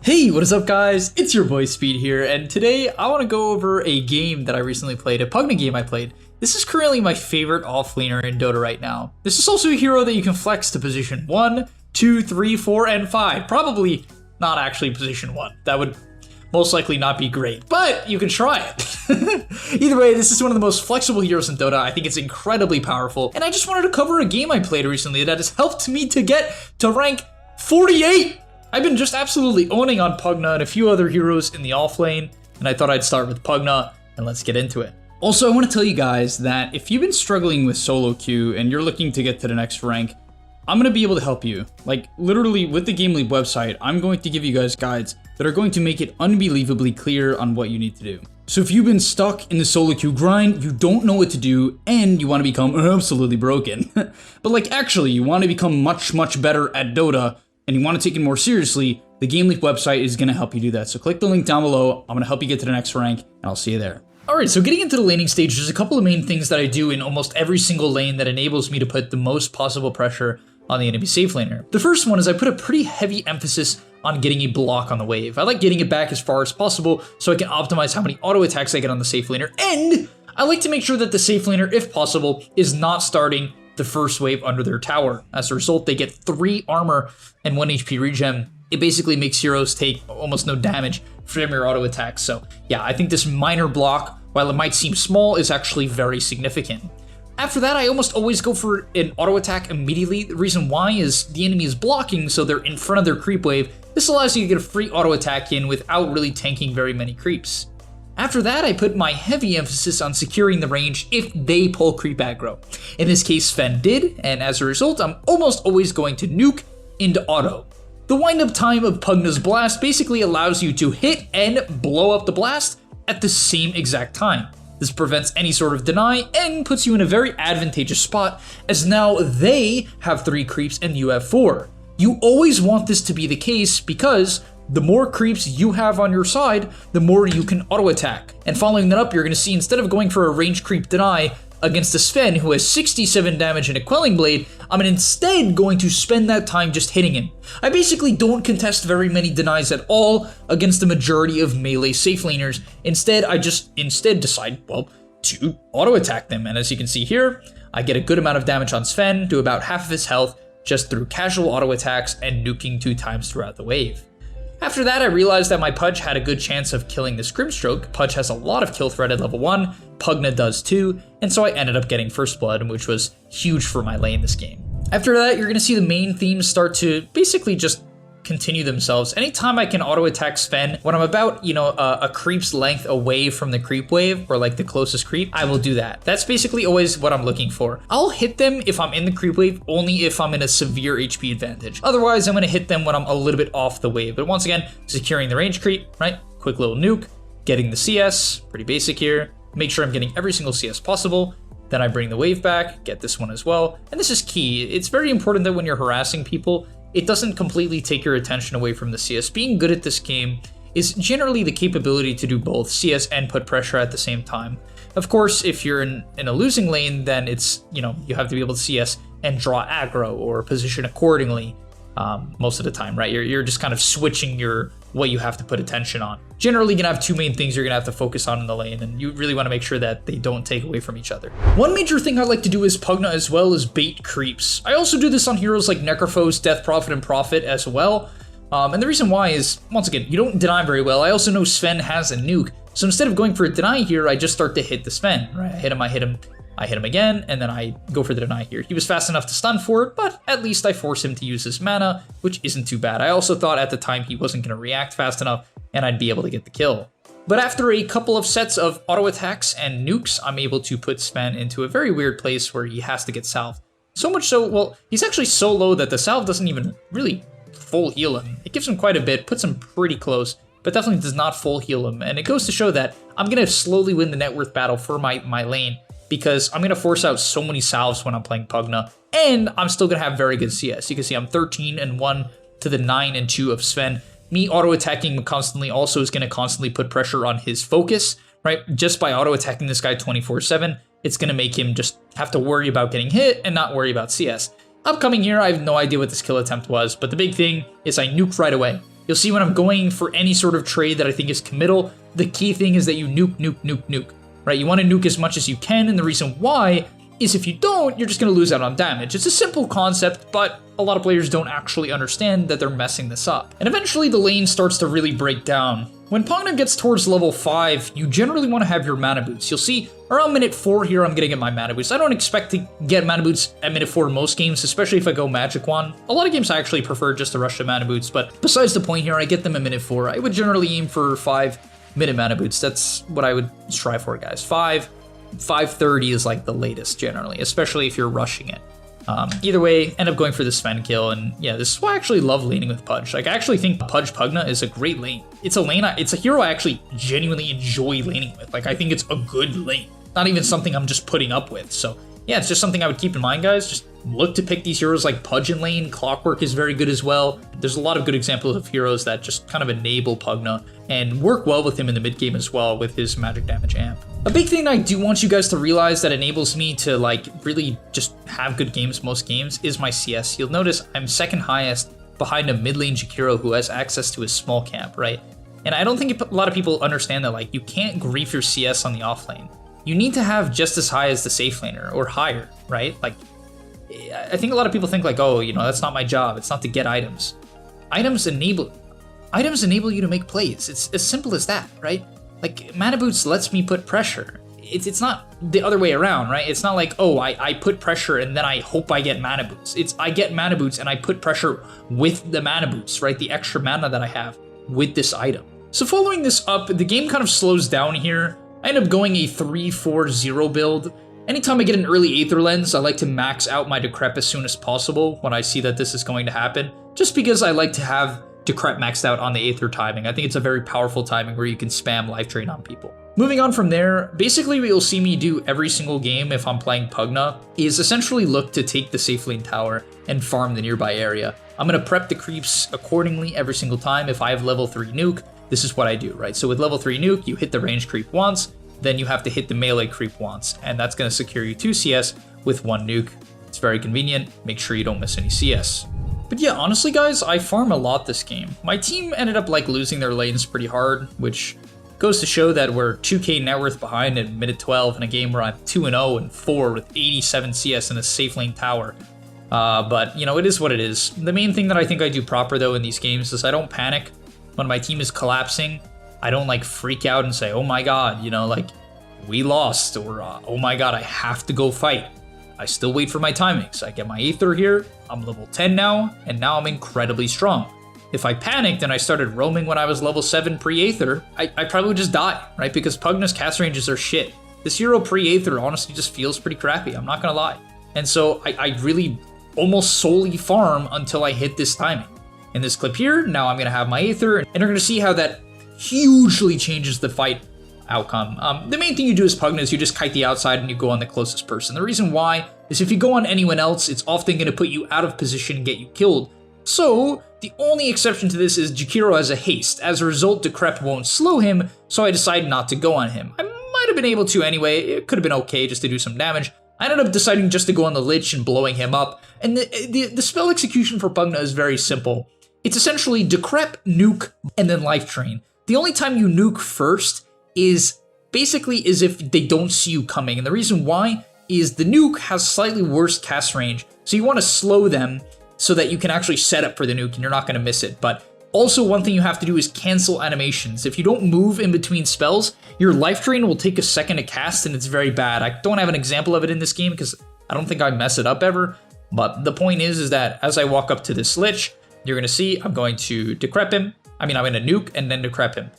Hey, what is up guys? It's your boy Speed here, and today I want to go over a game that I recently played, a PUGNA game I played. This is currently my favorite offlaner in Dota right now. This is also a hero that you can flex to position 1, 2, 3, 4, and 5. Probably not actually position 1. That would most likely not be great, but you can try it. Either way, this is one of the most flexible heroes in Dota. I think it's incredibly powerful, and I just wanted to cover a game I played recently that has helped me to get to rank 48! I've been just absolutely owning on PUGNA and a few other heroes in the offlane, and I thought I'd start with PUGNA, and let's get into it. Also, I want to tell you guys that if you've been struggling with solo queue and you're looking to get to the next rank, I'm going to be able to help you. Like, literally, with the gameleap website, I'm going to give you guys guides that are going to make it unbelievably clear on what you need to do. So if you've been stuck in the solo queue grind, you don't know what to do, and you want to become absolutely broken, but like actually, you want to become much better at Dota, and you want to take it more seriously, the gameleap website is going to help you do that. So click the link down below. I'm going to help you get to the next rank, and I'll see you there. Alright, so getting into the laning stage, there's a couple of main things that I do in almost every single lane that enables me to put the most possible pressure on the enemy safe laner. The first one is I put a pretty heavy emphasis on getting a block on the wave. I like getting it back as far as possible so I can optimize how many auto attacks I get on the safe laner, and I like to make sure that the safe laner, if possible, is not starting the first wave under their tower. As a result, they get 3 armor and 1 HP regen. It basically makes heroes take almost no damage from your auto attacks. So yeah, I think this minor block, while it might seem small, is actually very significant. After that, I almost always go for an auto attack immediately. The reason why is the enemy is blocking, so they're in front of their creep wave. This allows you to get a free auto attack in without really tanking very many creeps. After that, I put my heavy emphasis on securing the range if they pull creep aggro. In this case, Sven did, and as a result, I'm almost always going to nuke into auto. The wind-up time of PUGNA's blast basically allows you to hit and blow up the blast at the same exact time. This prevents any sort of deny and puts you in a very advantageous spot, as now they have 3 creeps and you have 4. You always want this to be the case because the more creeps you have on your side, the more you can auto attack. And following that up, you're going to see instead of going for a range creep deny against a Sven who has 67 damage and a quelling blade, I'm instead going to spend that time just hitting him. I basically don't contest very many denies at all against the majority of melee safe laners. Instead, I just decide, well, to auto attack them. And as you can see here, I get a good amount of damage on Sven, do about half of his health just through casual auto attacks and nuking 2 times throughout the wave. After that, I realized that my Pudge had a good chance of killing this Grimstroke. Pudge has a lot of kill threat at level 1, PUGNA does too, and so I ended up getting first blood, which was huge for my lane this game. After that, you're going to see the main themes start to basically just continue themselves. Anytime I can auto attack Sven, when I'm about, a creep's length away from the creep wave, or like the closest creep, I will do that. That's basically always what I'm looking for. I'll hit them if I'm in the creep wave, only if I'm in a severe HP advantage. Otherwise, I'm going to hit them when I'm a little bit off the wave. But once again, securing the range creep, right? Quick little nuke, getting the CS, pretty basic here. Make sure I'm getting every single CS possible. Then I bring the wave back, get this one as well. And this is key. It's very important that when you're harassing people, it doesn't completely take your attention away from the CS. Being good at this game is generally the capability to do both CS and put pressure at the same time. Of course, if you're in a losing lane, then it's, you have to be able to CS and draw aggro or position accordingly most of the time, right? You're just kind of switching what you have to put attention on. Generally, you're gonna have 2 main things you're gonna have to focus on in the lane, and you really wanna make sure that they don't take away from each other. One major thing I like to do is PUGNA as well as bait creeps. I also do this on heroes like Necrophos, Death Prophet, and Prophet as well. And the reason why is, once again, you don't deny very well. I also know Sven has a nuke, so instead of going for a deny here, I just start to hit the Sven, right? I hit him again, and then I go for the deny here. He was fast enough to stun for it, but at least I force him to use his mana, which isn't too bad. I also thought at the time he wasn't going to react fast enough, and I'd be able to get the kill. But after a couple of sets of auto attacks and nukes, I'm able to put Sven into a very weird place where he has to get salved. So much so, well, he's actually so low that the salve doesn't even really full heal him. It gives him quite a bit, puts him pretty close, but definitely does not full heal him. And it goes to show that I'm going to slowly win the net worth battle for my lane, because I'm going to force out so many salves when I'm playing PUGNA, and I'm still going to have very good CS. You can see I'm 13-1 to the 9-2 of Sven. Me auto-attacking him constantly also is going to constantly put pressure on his focus, right? Just by auto-attacking this guy 24/7, it's going to make him just have to worry about getting hit and not worry about CS. Upcoming here, I have no idea what this kill attempt was, but the big thing is I nuke right away. You'll see when I'm going for any sort of trade that I think is committal, the key thing is that you nuke, right? You want to nuke as much as you can, and the reason why is if you don't, you're just going to lose out on damage. It's a simple concept, but a lot of players don't actually understand that they're messing this up. And eventually the lane starts to really break down. When Pugna gets towards level 5, you generally want to have your mana boots. You'll see around minute 4 here, I'm going to get my mana boots. I don't expect to get mana boots at minute 4 in most games, especially if I go Magic Wand. A lot of games I actually prefer just to rush the mana boots, but besides the point here, I get them at minute 4. I would generally aim for 5-minute mana boots. That's what I would strive for, guys. 5:30 is like the latest generally, especially if you're rushing it. Either way, end up going for the Sven kill, and yeah, this is why I actually love laning with Pudge. Like, I actually think Pudge Pugna is a great lane. It's a hero I actually genuinely enjoy laning with. Like, I think it's a good lane, not even something I'm just putting up with. So yeah, it's just something I would keep in mind, guys. Just look to pick these heroes like Pudge in lane. Clockwork is very good as well. There's a lot of good examples of heroes that just kind of enable Pugna and work well with him in the mid game as well with his magic damage amp. A big thing I do want you guys to realize that enables me to like really just have good games most games is my CS. You'll notice I'm second highest behind a mid lane Jakiro who has access to his small camp, right? And I don't think a lot of people understand that like you can't grief your CS on the off lane. You need to have just as high as the safe laner or higher, right? Like, I think a lot of people think like, oh, you know, that's not my job. It's not to get items. Items enable you to make plays. It's as simple as that, right? Like, mana boots lets me put pressure. It's not the other way around, right? It's not like, oh, I put pressure and then I hope I get mana boots. It's I get mana boots and I put pressure with the mana boots, right? The extra mana that I have with this item. So following this up, the game kind of slows down here. I end up going a 3-4-0 build. Anytime I get an early Aether Lens, I like to max out my Decrep as soon as possible when I see that this is going to happen, just because I like to have Decrep maxed out on the Aether timing. I think it's a very powerful timing where you can spam Life Drain on people. Moving on from there, basically what you'll see me do every single game if I'm playing Pugna is essentially look to take the safe lane tower and farm the nearby area. I'm going to prep the creeps accordingly every single time. If I have level 3 nuke, this is what I do, right? So with level 3 nuke, you hit the range creep once, then you have to hit the melee creep once, and that's going to secure you 2 CS with 1 nuke. It's very convenient. Make sure you don't miss any CS. But yeah, honestly guys, I farm a lot this game. My team ended up like losing their lanes pretty hard, which goes to show that we're 2k net worth behind at minute 12 in a game where I'm 2-0 and 4 with 87 CS in a safe lane tower. But you know, it is what it is. The main thing that I think I do proper though in these games is I don't panic when my team is collapsing. I don't like freak out and say, oh my god, you know, like we lost, or oh my god, I have to go fight. I still wait for my timings. I get my Aether here, I'm level 10 now, and now I'm incredibly strong. If I panicked and I started roaming when I was level 7 pre-Aether, I probably would just die, right? Because Pugna's cast ranges are shit. This hero pre-Aether honestly just feels pretty crappy, I'm not gonna lie. And so I really almost solely farm until I hit this timing. In this clip here, now I'm gonna have my Aether, and you're gonna see how that hugely changes the fight outcome. The main thing you do as Pugna is you just kite the outside and you go on the closest person. The reason why is if you go on anyone else, it's often going to put you out of position and get you killed. So the only exception to this is Jakiro has a haste. As a result, Decrep won't slow him, so I decided not to go on him. I might have been able to anyway. It could have been okay just to do some damage. I ended up deciding just to go on the Lich and blowing him up. And the spell execution for Pugna is very simple. It's essentially Decrep, nuke, and then Life Drain. The only time you nuke first is basically as if they don't see you coming. And the reason why is the nuke has slightly worse cast range. So you want to slow them so that you can actually set up for the nuke and you're not going to miss it. But also one thing you have to do is cancel animations. If you don't move in between spells, your Life Drain will take a second to cast and it's very bad. I don't have an example of it in this game because I don't think I mess it up ever. But the point is that as I walk up to this Lich, you're going to see I'm going to Decrep him. I'm going to nuke and then Decrep him.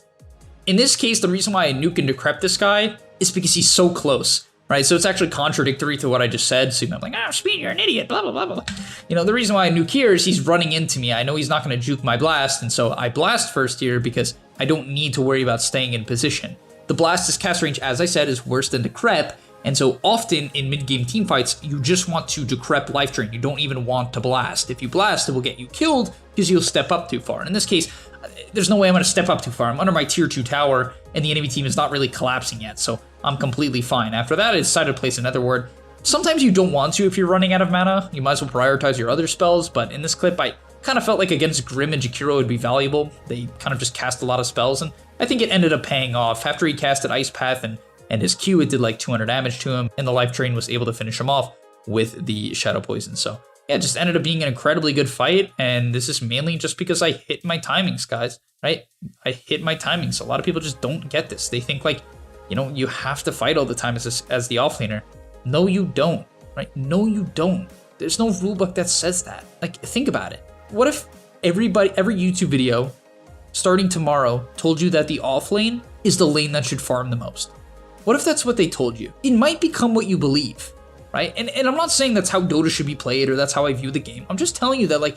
In this case, the reason why I nuke and Decrep this guy is because he's so close, right? So it's actually contradictory to what I just said. So I'm like, Speed, you're an idiot, blah, blah, blah, blah. You know, the reason why I nuke here is he's running into me. I know he's not going to juke my blast, and so I blast first here because I don't need to worry about staying in position. The blast's cast range, as I said, is worse than Decrep, and so often in mid-game teamfights, you just want to Decrep Life Drain. You don't even want to blast. If you blast, it will get you killed because you'll step up too far. And in this case, there's no way I'm going to step up too far. I'm under my tier 2 tower, and the enemy team is not really collapsing yet, so I'm completely fine. After that, I decided to place another ward. Sometimes you don't want to if you're running out of mana. You might as well prioritize your other spells, but in this clip, I Kind of felt like against Grim and Jakiro would be valuable. They kind of just cast a lot of spells, and I think it ended up paying off. After he casted Ice Path and his Q, it did like 200 damage to him, and the Life Drain was able to finish him off with the Shadow Poison. So yeah, it just ended up being an incredibly good fight, and this is mainly just because I hit my timings, guys, right? I hit my timings. A lot of people just don't get this. They think like, you know, you have to fight all the time as the offlaner. No, you don't, right? No, you don't. There's no rulebook that says that. Like, think about it. What if every YouTube video starting tomorrow told you that the offlane is the lane that should farm the most? What if that's what they told you? It might become what you believe, right? And I'm not saying that's how Dota should be played or that's how I view the game. I'm just telling you that, like,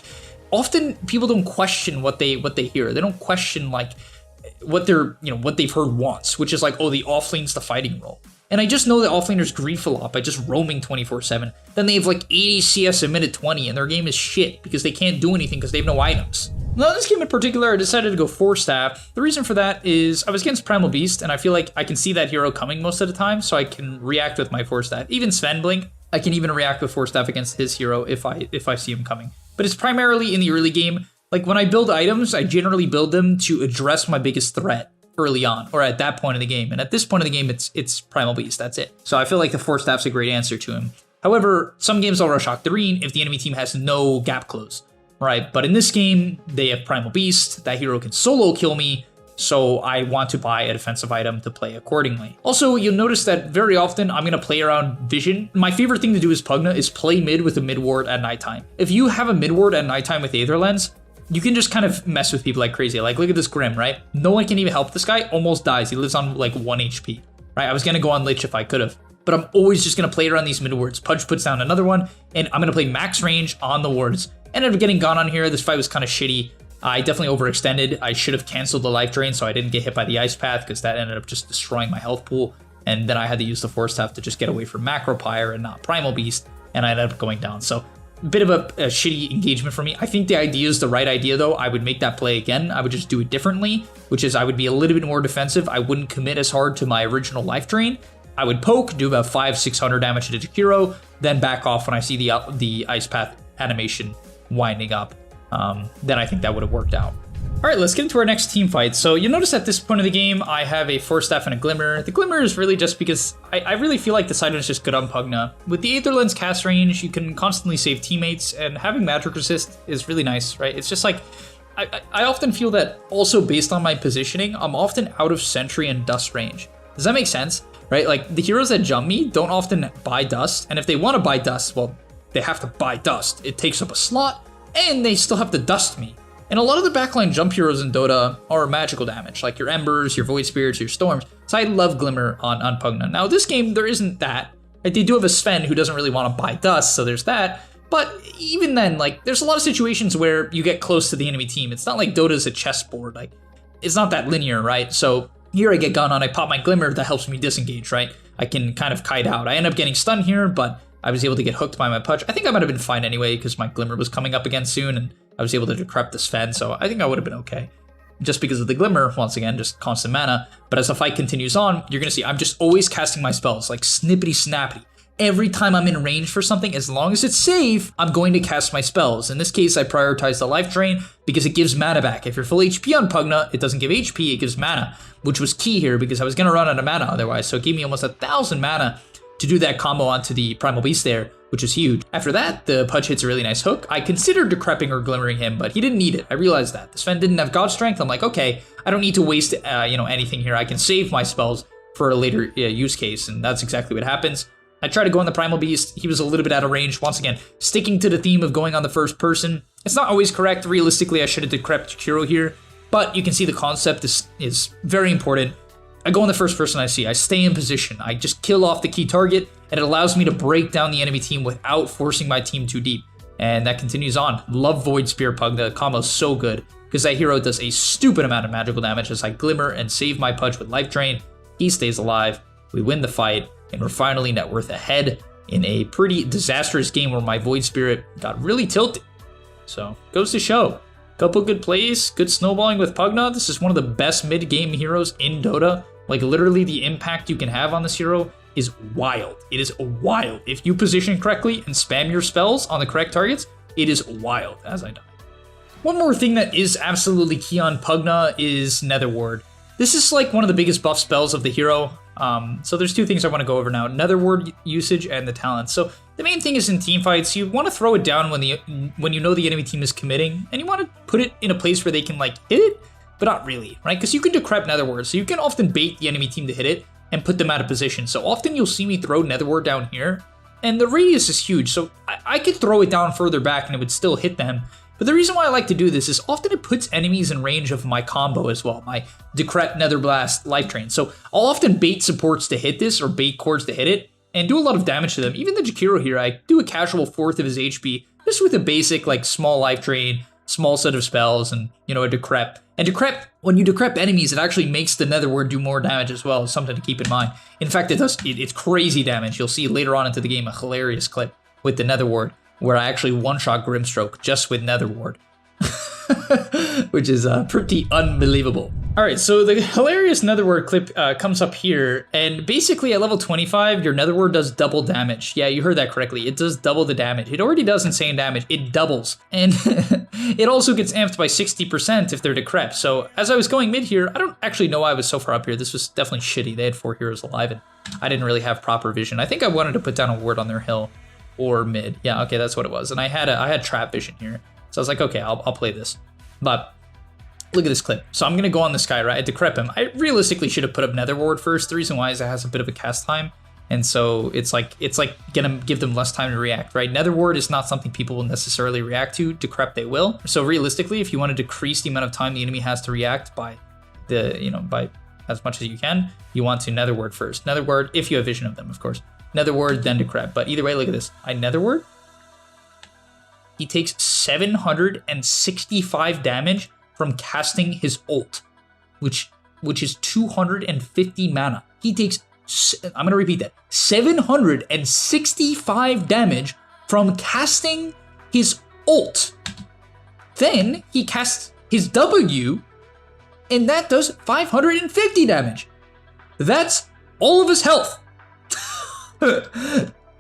often people don't question what they hear. They don't question like what what they've heard once, which is like, oh, the offlane's the fighting role. And I just know that offlaners grief a lot by just roaming 24/7. Then they have like 80 CS a minute 20, and their game is shit because they can't do anything because they have no items. Now, in this game in particular, I decided to go 4-staff. The reason for that is I was against Primal Beast, and I feel like I can see that hero coming most of the time, so I can react with my 4-staff. Even Sven Blink, I can even react with 4-staff against his hero if I see him coming. But it's primarily in the early game. Like, when I build items, I generally build them to address my biggest threat early on, or at that point of the game. And at this point of the game, it's Primal Beast, that's it. So I feel like the 4-staff's a great answer to him. However, some games I'll rush Octarine if the enemy team has no gap close, right? But in this game, they have Primal Beast. That hero can solo kill me, so I want to buy a defensive item to play accordingly. Also, you'll notice that very often I'm going to play around vision. My favorite thing to do as Pugna is play mid with a mid ward at nighttime. If you have a mid ward at nighttime with Aether Lens, you can just kind of mess with people like crazy. Like, look at this Grim, right? No one can even help this guy. Almost dies. He lives on like 1 HP, right? I was going to go on Lich if I could have, but I'm always just going to play around these mid wards. Pudge puts down another one, and I'm going to play max range on the wards. Ended up getting gone on here. This fight was kind of shitty. I definitely overextended. I should have canceled the Life Drain so I didn't get hit by the Ice Path, because that ended up just destroying my health pool. And then I had to use the 4-staff to just get away from Macro Pyre and not Primal Beast, and I ended up going down. So a bit of a shitty engagement for me. I think the idea is the right idea, though. I would make that play again. I would just do it differently, which is I would be a little bit more defensive. I wouldn't commit as hard to my original Life Drain. I would poke, do about 500-600 damage to Jakiro, then back off when I see the Ice Path animation winding up. Then I think that would have worked out. All right, let's get into our next team fight. So you'll notice at this point of the game, I have a 4-staff and a Glimmer. The Glimmer is really just because I really feel like this item is just good on Pugna. With the Aether Lens cast range, you can constantly save teammates, and having magic resist is really nice, right? It's just like, I often feel that also based on my positioning, I'm often out of Sentry and Dust range. Does that make sense? Right? Like, the heroes that jump me don't often buy Dust, and if they want to buy Dust, well, they have to buy Dust. It takes up a slot, and they still have to Dust me. And a lot of the backline jump heroes in Dota are magical damage, like your Embers, your Void Spirits, your Storms. So I love Glimmer on Pugna. Now, this game, there isn't that. Like, they do have a Sven who doesn't really want to buy Dust, so there's that. But even then, like, there's a lot of situations where you get close to the enemy team. It's not like Dota's a chessboard. Like, it's not that linear, right? So here I get gone on, I pop my Glimmer, that helps me disengage, right? I can kind of kite out. I end up getting stunned here, but I was able to get hooked by my Pudge. I think I might have been fine anyway, because my Glimmer was coming up again soon, and I was able to decrep the Sven, so I think I would have been okay. Just because of the Glimmer, once again, just constant mana. But as the fight continues on, you're going to see I'm just always casting my spells, like snippety snappity. Every time I'm in range for something, as long as it's safe, I'm going to cast my spells. In this case, I prioritize the Life Drain because it gives mana back. If you're full HP on Pugna, it doesn't give HP, it gives mana, which was key here because I was going to run out of mana otherwise. So it gave me almost 1,000 mana to do that combo onto the Primal Beast there, which is huge. After that, the Pudge hits a really nice hook. I considered decrepping or glimmering him, but he didn't need it. I realized that. The Sven didn't have God Strength. I'm like, okay, I don't need to waste anything here. I can save my spells for a later use case, and that's exactly what happens. I tried to go on the Primal Beast. He was a little bit out of range. Once again, sticking to the theme of going on the first person. It's not always correct. Realistically, I should have decrepped Jakiro here, but you can see the concept is very important. I go on the first person I see. I stay in position. I just kill off the key target, and it allows me to break down the enemy team without forcing my team too deep. And that continues on. Love Void Spear Pug. The combo's so good because that hero does a stupid amount of magical damage as I Glimmer and save my Pudge with Life Drain. He stays alive. We win the fight, and we're finally net worth ahead in a pretty disastrous game where my Void Spirit got really tilted. So, goes to show. Couple good plays, good snowballing with Pugna. This is one of the best mid-game heroes in Dota. Like, literally, the impact you can have on this hero is wild. It is wild. If you position correctly and spam your spells on the correct targets, it is wild, as I die. One more thing that is absolutely key on Pugna is Nether Ward. This is like one of the biggest buff spells of the hero. So there's two things I want to go over now: Nether Ward usage and the talents. So the main thing is in team fights, you want to throw it down when you know the enemy team is committing, and you want to put it in a place where they can like hit it, but not really, right? Because you can decrep Nether Ward, so you can often bait the enemy team to hit it and put them out of position. So often you'll see me throw Nether Ward down here, and the radius is huge, so I could throw it down further back and it would still hit them. But the reason why I like to do this is often it puts enemies in range of my combo as well, my Decrep, Nether Blast, Life Drain. So I'll often bait supports to hit this or bait cores to hit it and do a lot of damage to them. Even the Jakiro here, I do a casual fourth of his HP just with a basic like small Life Drain, small set of spells, and you know, a Decrep. And Decrep, when you Decrep enemies, it actually makes the Nether Ward do more damage as well. It's something to keep in mind. In fact, it's crazy damage. You'll see later on into the game a hilarious clip with the Nether Ward, where I actually one-shot Grimstroke just with Nether Ward, which is pretty unbelievable. All right, so the hilarious Nether Ward clip comes up here, and basically at level 25, your Nether Ward does double damage. Yeah, you heard that correctly. It does double the damage. It already does insane damage. It doubles, and it also gets amped by 60% if they're Decrep. So as I was going mid here, I don't actually know why I was so far up here. This was definitely shitty. They had 4 heroes alive, and I didn't really have proper vision. I think I wanted to put down a ward on their hill. Or mid. Yeah, okay, that's what it was. And I had trap vision here. So I was like, okay, I'll play this. But look at this clip. So I'm gonna go on this guy, right? I decrep him. I realistically should have put up Nether Ward first. The reason why is it has a bit of a cast time. And so it's like gonna give them less time to react, right? Nether Ward is not something people will necessarily react to. Decrep they will. So realistically, if you want to decrease the amount of time the enemy has to react by by as much as you can, you want to Nether Ward first. Nether Ward, if you have vision of them, of course. Nether Ward, then Decrep. But either way, look at this. I Nether Ward. He takes 765 damage from casting his ult, which is 250 mana. He takes, I'm going to repeat that, 765 damage from casting his ult. Then he casts his W, and that does 550 damage. That's all of his health.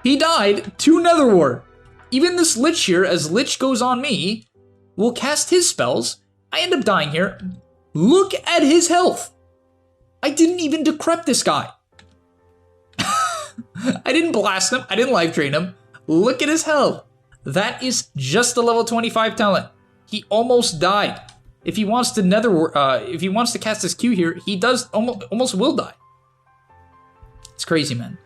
He died to Nether Ward. Even this Lich here, as Lich goes on me, will cast his spells. I end up dying here. Look at his health. I didn't even decrep this guy. I didn't blast him. I didn't life drain him. Look at his health. That is just the level 25 talent. He almost died. If he wants to if he wants to cast his Q here, he does almost will die. It's crazy, man.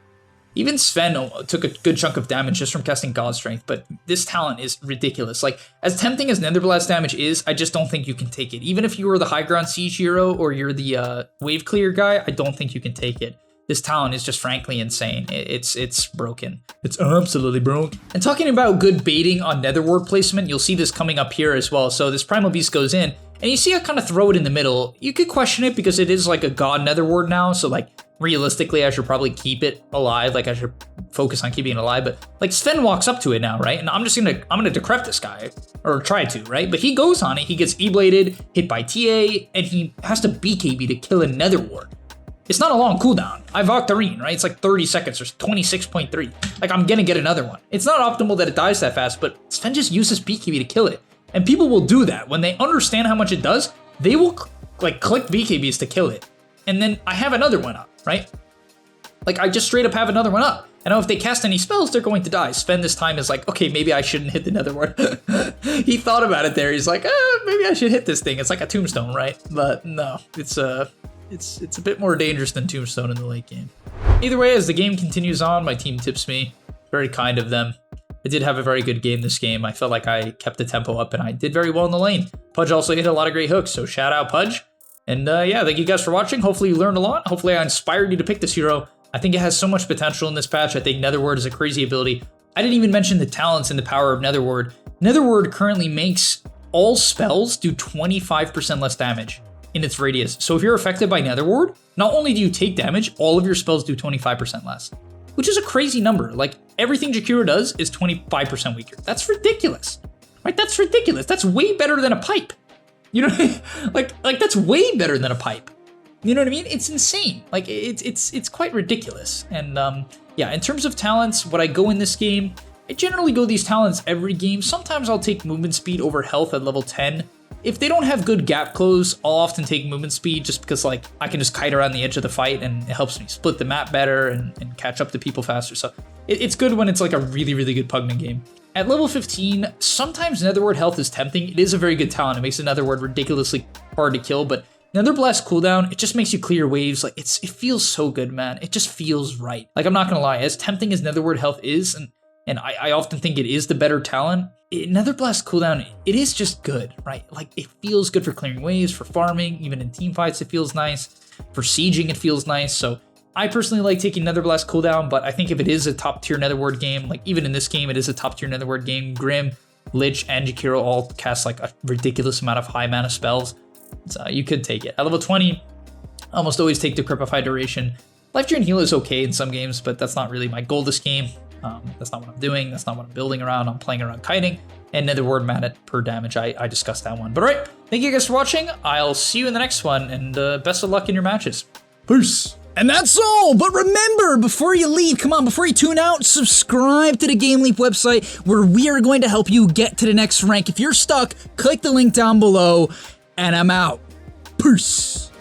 Even Sven took a good chunk of damage just from casting God Strength, but this talent is ridiculous. Like, as tempting as Nether Blast damage is, I just don't think you can take it. Even if you were the high ground siege hero or you're the wave clear guy, I don't think you can take it. This talent is just frankly insane. It's broken. It's absolutely broken. And talking about good baiting on Nether Ward placement, you'll see this coming up here as well. So this Primal Beast goes in, and you see I kind of throw it in the middle. You could question it because it is like a God Nether Ward now, so like, realistically, I should probably keep it alive. Like, I should focus on keeping it alive. But like, Sven walks up to it now, right? And I'm gonna decrep this guy, or try to, right? But he goes on it. He gets E-bladed, hit by TA, and he has to BKB to kill a Nether Ward. It's not a long cooldown. I Octarine, right? It's like 30 seconds or 26.3. Like, I'm gonna get another one. It's not optimal that it dies that fast, but Sven just uses BKB to kill it. And people will do that. When they understand how much it does, they will like click BKBs to kill it. And then I have another one up, right? Like, I just straight up have another one up. And if they cast any spells, they're going to die. Sven this time is like, okay, maybe I shouldn't hit the Nether Ward. He thought about it there. He's like, maybe I should hit this thing. It's like a tombstone, right? But no, it's a bit more dangerous than tombstone in the late game. Either way, as the game continues on, my team tips me. Very kind of them. I did have a very good game this game. I felt like I kept the tempo up and I did very well in the lane. Pudge also hit a lot of great hooks, so shout out Pudge. And yeah, thank you guys for watching. Hopefully you learned a lot. Hopefully I inspired you to pick this hero. I think it has so much potential in this patch. I think Nether Ward is a crazy ability. I didn't even mention the talents and the power of Nether Ward. Nether Ward currently makes all spells do 25% less damage in its radius. So if you're affected by Nether Ward, not only do you take damage, all of your spells do 25% less, which is a crazy number. Like, everything Jakiro does is 25% weaker. That's ridiculous, right? That's ridiculous. That's way better than a pipe. You know what I mean? Like that's way better than a pipe. You know what I mean? It's insane. Like, it's quite ridiculous. And yeah, in terms of talents, what I go in this game, I generally go these talents every game. Sometimes I'll take movement speed over health at level 10. If they don't have good gap close, I'll often take movement speed just because like I can just kite around the edge of the fight and it helps me split the map better and catch up to people faster. So it's good when it's like a really, really good Pugna game. At level 15, sometimes Netherward health is tempting. It is a very good talent. It makes the Netherward ridiculously hard to kill, but Nether Blast cooldown, it just makes you clear waves. Like it feels so good, man. It just feels right. Like I'm not gonna lie, as tempting as Netherward health is, and I often think it is the better talent, Nether Blast cooldown, it is just good, right? Like it feels good for clearing waves, for farming, even in team fights it feels nice. For sieging it feels nice. So I personally like taking Nether Blast cooldown, but I think if it is a top tier Netherward game, like even in this game it is a top tier Netherward game, Grim, Lich, and Jakiro all cast like a ridiculous amount of high mana spells. So you could take it. At level 20, I almost always take Decrepify Duration. Life Drain Heal is okay in some games, but that's not really my goal this game. That's not what I'm doing. That's not what I'm building around. I'm playing around kiting and Netherward mana per damage. I discussed that one. But all right, thank you guys for watching. I'll see you in the next one, and best of luck in your matches. Peace. And that's all, but remember, before you leave, come on, before you tune out, subscribe to the gameleap website where we are going to help you get to the next rank. If you're stuck, click the link down below, and I'm out. Peace.